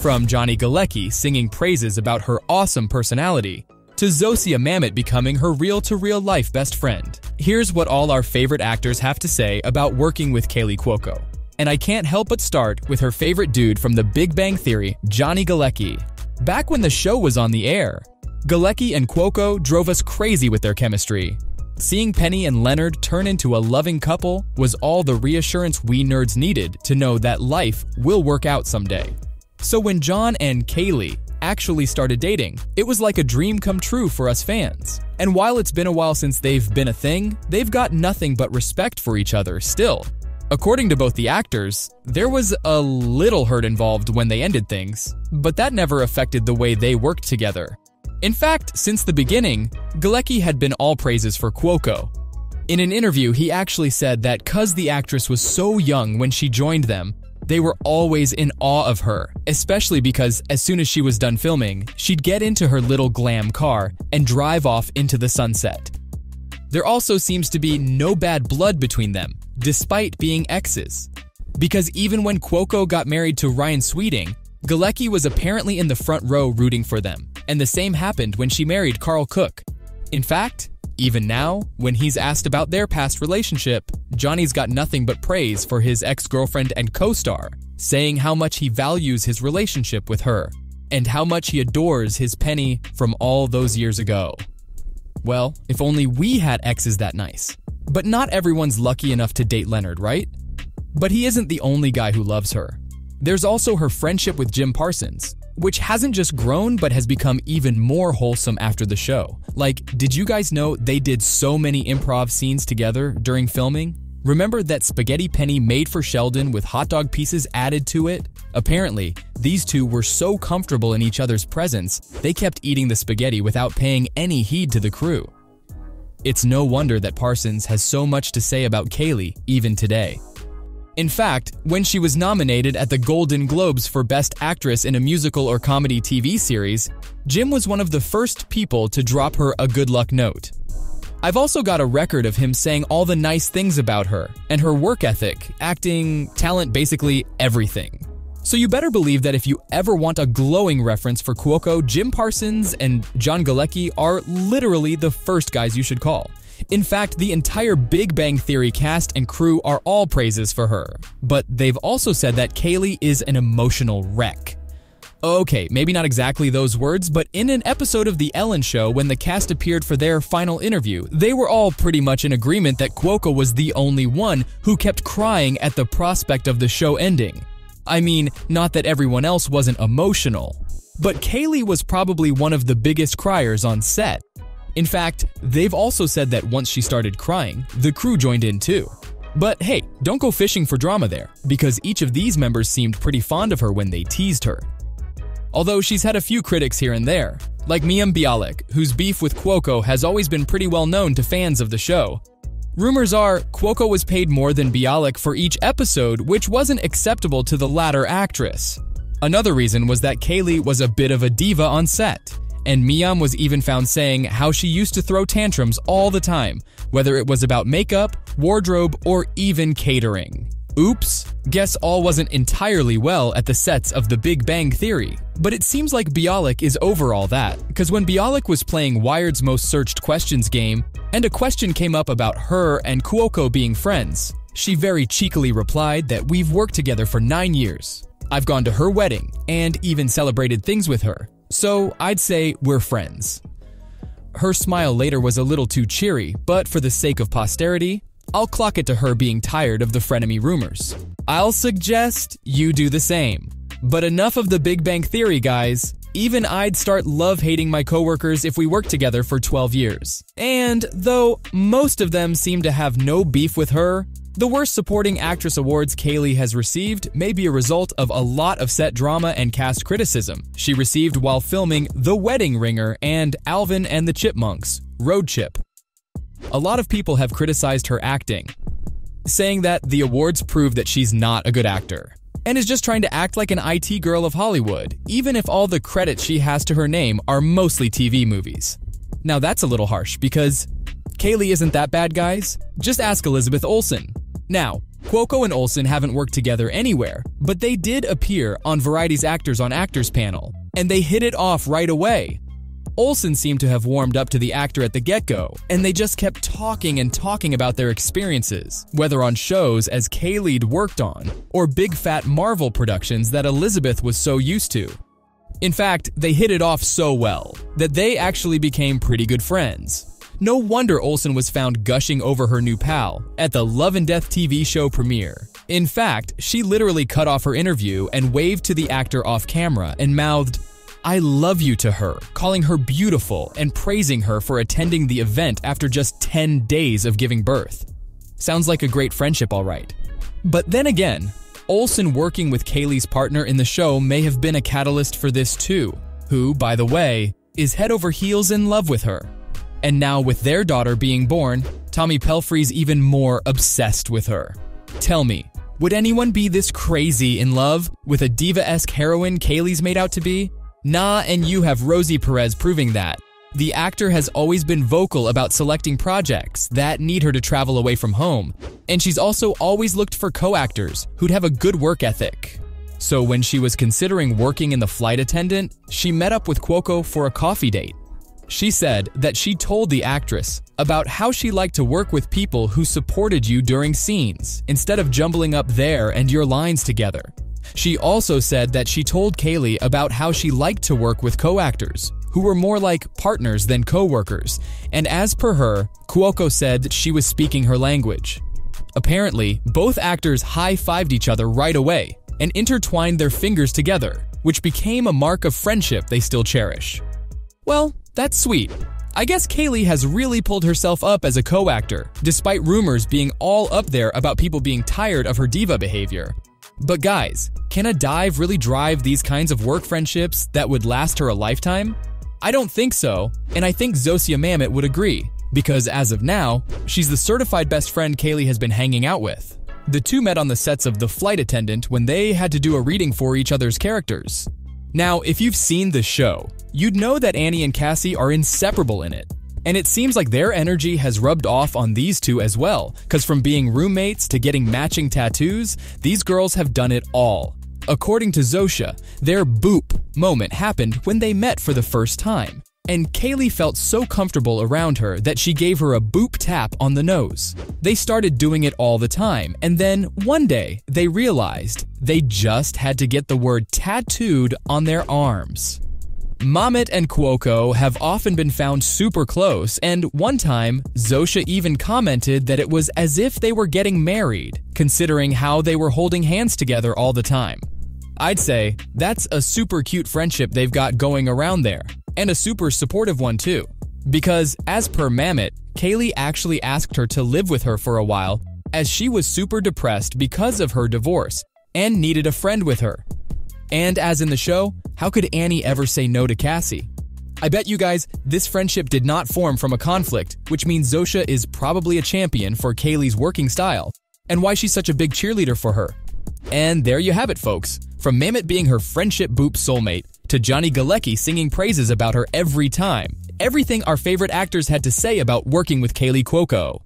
From Johnny Galecki singing praises about her awesome personality, to Zosia Mamet becoming her real-to-real-life best friend. Here's what all our favorite actors have to say about working with Kaley Cuoco. And I can't help but start with her favorite dude from The Big Bang Theory, Johnny Galecki. Back when the show was on the air, Galecki and Cuoco drove us crazy with their chemistry. Seeing Penny and Leonard turn into a loving couple was all the reassurance we nerds needed to know that life will work out someday. So when John and Kaley actually started dating, it was like a dream come true for us fans. And while it's been a while since they've been a thing, they've got nothing but respect for each other still. According to both the actors, there was a little hurt involved when they ended things, but that never affected the way they worked together. In fact, since the beginning, Galecki had been all praises for Cuoco. In an interview, he actually said that 'cause the actress was so young when she joined them, they were always in awe of her, especially because as soon as she was done filming, she'd get into her little glam car and drive off into the sunset. There also seems to be no bad blood between them, despite being exes. Because even when Cuoco got married to Ryan Sweeting, Galecki was apparently in the front row rooting for them, and the same happened when she married Carl Cook. In fact, even now, when he's asked about their past relationship, Johnny's got nothing but praise for his ex-girlfriend and co-star, saying how much he values his relationship with her, and how much he adores his Penny from all those years ago. Well, if only we had exes that nice. But not everyone's lucky enough to date Leonard, right? But he isn't the only guy who loves her. There's also her friendship with Jim Parsons, which hasn't just grown but has become even more wholesome after the show. Like, did you guys know they did so many improv scenes together during filming? Remember that spaghetti Penny made for Sheldon with hot dog pieces added to it? Apparently, these two were so comfortable in each other's presence, they kept eating the spaghetti without paying any heed to the crew. It's no wonder that Parsons has so much to say about Kaley even today. In fact, when she was nominated at the Golden Globes for Best Actress in a Musical or Comedy TV Series, Jim was one of the first people to drop her a good luck note. I've also got a record of him saying all the nice things about her, and her work ethic, acting, talent, basically everything. So you better believe that if you ever want a glowing reference for Cuoco, Jim Parsons and John Galecki are literally the first guys you should call. In fact, the entire Big Bang Theory cast and crew are all praises for her. But they've also said that Kaley is an emotional wreck. Okay, maybe not exactly those words, but in an episode of The Ellen Show when the cast appeared for their final interview, they were all pretty much in agreement that Cuoco was the only one who kept crying at the prospect of the show ending. I mean, not that everyone else wasn't emotional, but Kaley was probably one of the biggest criers on set. In fact, they've also said that once she started crying, the crew joined in too. But hey, don't go fishing for drama there, because each of these members seemed pretty fond of her when they teased her. Although she's had a few critics here and there, like Mayim Bialik, whose beef with Cuoco has always been pretty well known to fans of the show. Rumors are, Cuoco was paid more than Bialik for each episode, which wasn't acceptable to the latter actress. Another reason was that Kaley was a bit of a diva on set. And Mayim was even found saying how she used to throw tantrums all the time, whether it was about makeup, wardrobe, or even catering. Oops, guess all wasn't entirely well at the sets of The Big Bang Theory. But it seems like Bialik is over all that, because when Bialik was playing Wired's Most Searched Questions game, and a question came up about her and Cuoco being friends, she very cheekily replied that we've worked together for 9 years. I've gone to her wedding, and even celebrated things with her. So I'd say we're friends. Her smile later was a little too cheery, but for the sake of posterity, I'll clock it to her being tired of the frenemy rumors. I'll suggest you do the same. But enough of the Big Bang Theory, guys. Even I'd start love-hating my coworkers if we worked together for 12 years. And though most of them seem to have no beef with her, the Worst Supporting Actress awards Kaley has received may be a result of a lot of set drama and cast criticism she received while filming The Wedding Ringer and Alvin and the Chipmunks, Road Chip. A lot of people have criticized her acting, saying that the awards prove that she's not a good actor, and is just trying to act like an IT girl of Hollywood, even if all the credits she has to her name are mostly TV movies. Now that's a little harsh, because Kaley isn't that bad, guys. Just ask Elizabeth Olsen. Now, Cuoco and Olsen haven't worked together anywhere, but they did appear on Variety's Actors on Actors panel, and they hit it off right away. Olsen seemed to have warmed up to the actor at the get-go, and they just kept talking and talking about their experiences, whether on shows as Kaley'd worked on, or big fat Marvel productions that Elizabeth was so used to. In fact, they hit it off so well that they actually became pretty good friends. No wonder Olsen was found gushing over her new pal at the Love and Death TV show premiere. In fact, she literally cut off her interview and waved to the actor off camera and mouthed, "I love you" to her, calling her beautiful and praising her for attending the event after just 10 days of giving birth. Sounds like a great friendship, all right. But then again, Olsen working with Kaley's partner in the show may have been a catalyst for this too, who, by the way, is head over heels in love with her. And now with their daughter being born, Tommy Pelfrey's even more obsessed with her. Tell me, would anyone be this crazy in love with a diva-esque heroine Kaley's made out to be? Nah, and you have Rosie Perez proving that. The actor has always been vocal about selecting projects that need her to travel away from home, and she's also always looked for co-actors who'd have a good work ethic. So when she was considering working in the flight attendant, she met up with Cuoco for a coffee date. She said that she told the actress about how she liked to work with people who supported you during scenes, instead of jumbling up their and your lines together. She also said that she told Kaley about how she liked to work with co-actors, who were more like partners than co-workers, and as per her, Cuoco said that she was speaking her language. Apparently, both actors high-fived each other right away and intertwined their fingers together, which became a mark of friendship they still cherish. Well, that's sweet. I guess Kaley has really pulled herself up as a co-actor, despite rumors being all up there about people being tired of her diva behavior. But guys, can a dive really drive these kinds of work friendships that would last her a lifetime? I don't think so, and I think Zosia Mamet would agree, because as of now, she's the certified best friend Kaley has been hanging out with. The two met on the sets of The Flight Attendant when they had to do a reading for each other's characters. Now, if you've seen the show, you'd know that Annie and Cassie are inseparable in it. And it seems like their energy has rubbed off on these two as well, because from being roommates to getting matching tattoos, these girls have done it all. According to Zosia, their boop moment happened when they met for the first time. And Kaley felt so comfortable around her that she gave her a boop tap on the nose. They started doing it all the time, and then one day they realized they just had to get the word tattooed on their arms. Mamet and Cuoco have often been found super close, and one time, Zosia even commented that it was as if they were getting married, considering how they were holding hands together all the time. I'd say that's a super cute friendship they've got going around there, and a super supportive one too. Because, as per Mamet, Kaley actually asked her to live with her for a while, as she was super depressed because of her divorce, and needed a friend with her. And as in the show, how could Annie ever say no to Cassie? I bet you guys this friendship did not form from a conflict, which means Zosia is probably a champion for Kaley's working style, and why she's such a big cheerleader for her. And there you have it, folks. From Mamet being her friendship boop soulmate, to Johnny Galecki singing praises about her every time. Everything our favorite actors had to say about working with Kaley Cuoco.